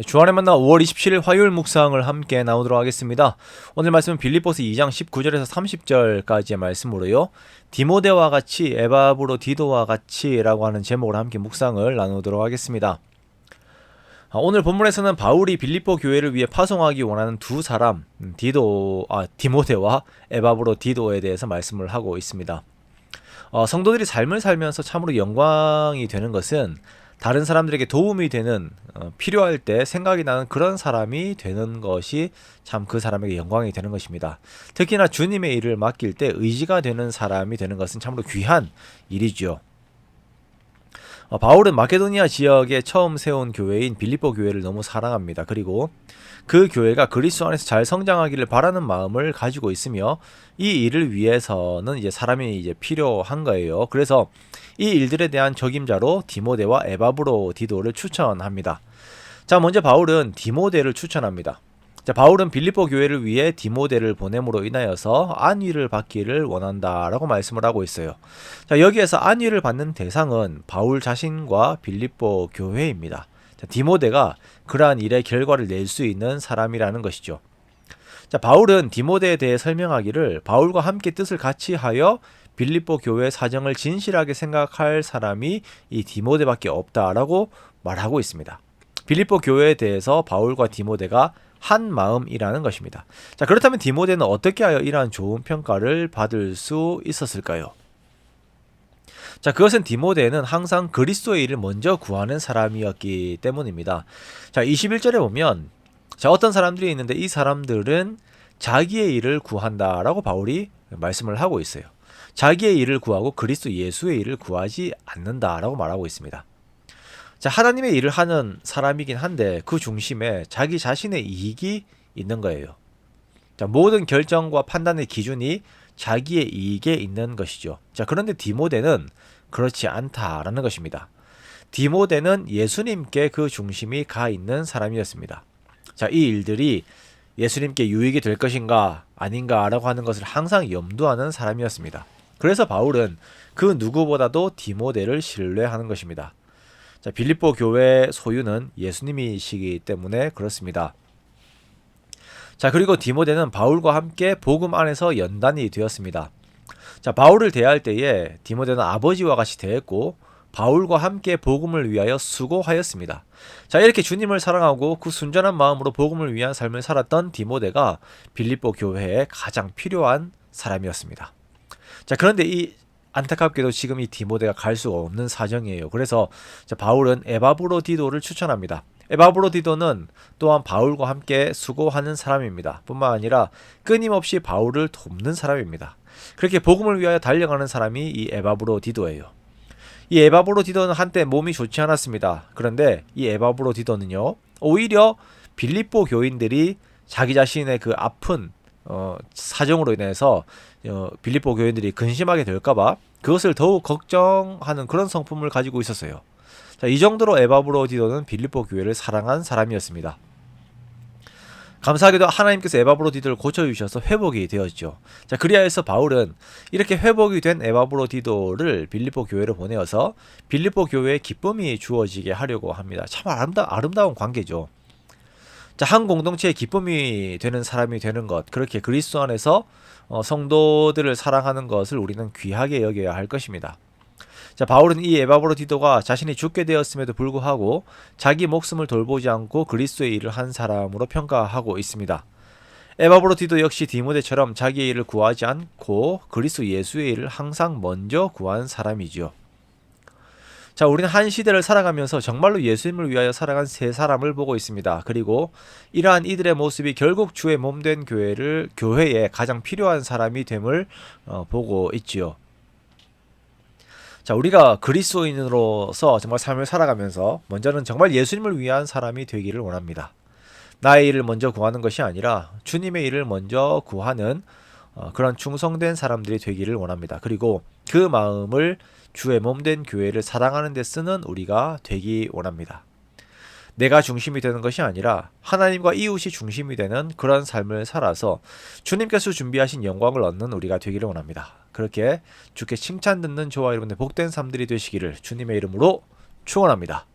주안의 만나 5월 27일 화요일 묵상을 함께 나누도록 하겠습니다. 오늘 말씀은 빌립보서 2장 19절에서 30절까지의 말씀으로요. 디모데와 같이 에바브로디도와 같이 라고 하는 제목으로 함께 묵상을 나누도록 하겠습니다. 오늘 본문에서는 바울이 빌립보 교회를 위해 파송하기 원하는 두 사람 디모데와 에바브로디도에 대해서 말씀을 하고 있습니다. 성도들이 삶을 살면서 참으로 영광이 되는 것은 다른 사람들에게 도움이 되는 필요할 때 생각이 나는 그런 사람이 되는 것이 참 그 사람에게 영광이 되는 것입니다. 특히나 주님의 일을 맡길 때 의지가 되는 사람이 되는 것은 참으로 귀한 일이죠. 바울은 마케도니아 지역에 처음 세운 교회인 빌립보 교회를 너무 사랑합니다. 그리고 그 교회가 그리스도 안에서 잘 성장하기를 바라는 마음을 가지고 있으며 이 일을 위해서는 이제 사람이 이제 필요한 거예요. 그래서 이 일들에 대한 적임자로 디모데와 에바브로디도를 추천합니다. 자, 먼저 바울은 디모데를 추천합니다. 자, 바울은 빌립보 교회를 위해 디모데를 보냄으로 인하여서 안위를 받기를 원한다라고 말씀을 하고 있어요. 자, 여기에서 안위를 받는 대상은 바울 자신과 빌립보 교회입니다. 자, 디모데가 그러한 일의 결과를 낼 수 있는 사람이라는 것이죠. 자, 바울은 디모데에 대해 설명하기를 바울과 함께 뜻을 같이 하여 빌립보 교회 사정을 진실하게 생각할 사람이 이 디모데밖에 없다라고 말하고 있습니다. 빌립보 교회에 대해서 바울과 디모데가 한 마음이라는 것입니다. 자, 그렇다면 디모데는 어떻게 하여 이러한 좋은 평가를 받을 수 있었을까요? 자, 그것은 디모데는 항상 그리스도의 일을 먼저 구하는 사람이었기 때문입니다. 자, 21절에 보면 어떤 사람들이 있는데 이 사람들은 자기의 일을 구한다라고 바울이 말씀을 하고 있어요. 자기의 일을 구하고 그리스도 예수의 일을 구하지 않는다라고 말하고 있습니다. 자, 하나님의 일을 하는 사람이긴 한데 그 중심에 자기 자신의 이익이 있는 거예요. 자, 모든 결정과 판단의 기준이 자기의 이익에 있는 것이죠. 자, 그런데 디모데는 그렇지 않다라는 것입니다. 디모데는 예수님께 그 중심이 가 있는 사람이었습니다. 자, 이 일들이 예수님께 유익이 될 것인가 아닌가라고 하는 것을 항상 염두하는 사람이었습니다. 그래서 바울은 그 누구보다도 디모데를 신뢰하는 것입니다. 자, 빌립보 교회 소유는 예수님이시기 때문에 그렇습니다. 자, 그리고 디모데는 바울과 함께 복음 안에서 연단이 되었습니다. 자, 바울을 대할 때에 디모데는 아버지와 같이 대했고 바울과 함께 복음을 위하여 수고하였습니다. 자, 이렇게 주님을 사랑하고 그 순전한 마음으로 복음을 위한 삶을 살았던 디모데가 빌립보 교회에 가장 필요한 사람이었습니다. 자, 그런데 안타깝게도 지금 이 디모데가 갈 수가 없는 사정이에요. 그래서 바울은 에바브로디도를 추천합니다. 에바브로디도는 또한 바울과 함께 수고하는 사람입니다. 뿐만 아니라 끊임없이 바울을 돕는 사람입니다. 그렇게 복음을 위하여 달려가는 사람이 이 에바브로디도예요. 이 에바브로디도는 한때 몸이 좋지 않았습니다. 그런데 이 에바브로디도는요, 오히려 빌립보 교인들이 자기 자신의 그 아픈 사정으로 인해서 빌립보 교인들이 근심하게 될까봐 그것을 더욱 걱정하는 그런 성품을 가지고 있었어요. 자, 이 정도로 에바브로디도는 빌립보 교회를 사랑한 사람이었습니다. 감사하게도 하나님께서 에바브로디도를 고쳐주셔서 회복이 되었죠. 자, 그리하여서 바울은 이렇게 회복이 된 에바브로디도를 빌립보 교회로 보내어서 빌립보 교회에 기쁨이 주어지게 하려고 합니다. 참 아름다운 관계죠. 자, 한 공동체의 기쁨이 되는 사람이 되는 것, 그렇게 그리스도 안에서 성도들을 사랑하는 것을 우리는 귀하게 여겨야 할 것입니다. 자, 바울은 이 에바브로디도가 자신이 죽게 되었음에도 불구하고 자기 목숨을 돌보지 않고 그리스도의 일을 한 사람으로 평가하고 있습니다. 에바브로디도 역시 디모데처럼 자기의 일을 구하지 않고 그리스도 예수의 일을 항상 먼저 구한 사람이죠. 자, 우리는 한 시대를 살아가면서 정말로 예수님을 위하여 살아간 세 사람을 보고 있습니다. 그리고 이러한 이들의 모습이 결국 주의 몸된 교회에 가장 필요한 사람이 됨을 보고 있지요. 자, 우리가 그리스도인으로서 정말 삶을 살아가면서 먼저는 정말 예수님을 위한 사람이 되기를 원합니다. 나의 일을 먼저 구하는 것이 아니라 주님의 일을 먼저 구하는 그런 충성된 사람들이 되기를 원합니다. 그리고 그 마음을 주의 몸된 교회를 사랑하는 데 쓰는 우리가 되기 원합니다. 내가 중심이 되는 것이 아니라 하나님과 이웃이 중심이 되는 그런 삶을 살아서 주님께서 준비하신 영광을 얻는 우리가 되기를 원합니다. 그렇게 주께 칭찬 듣는 저와 여러분의 복된 삶들이 되시기를 주님의 이름으로 축원합니다.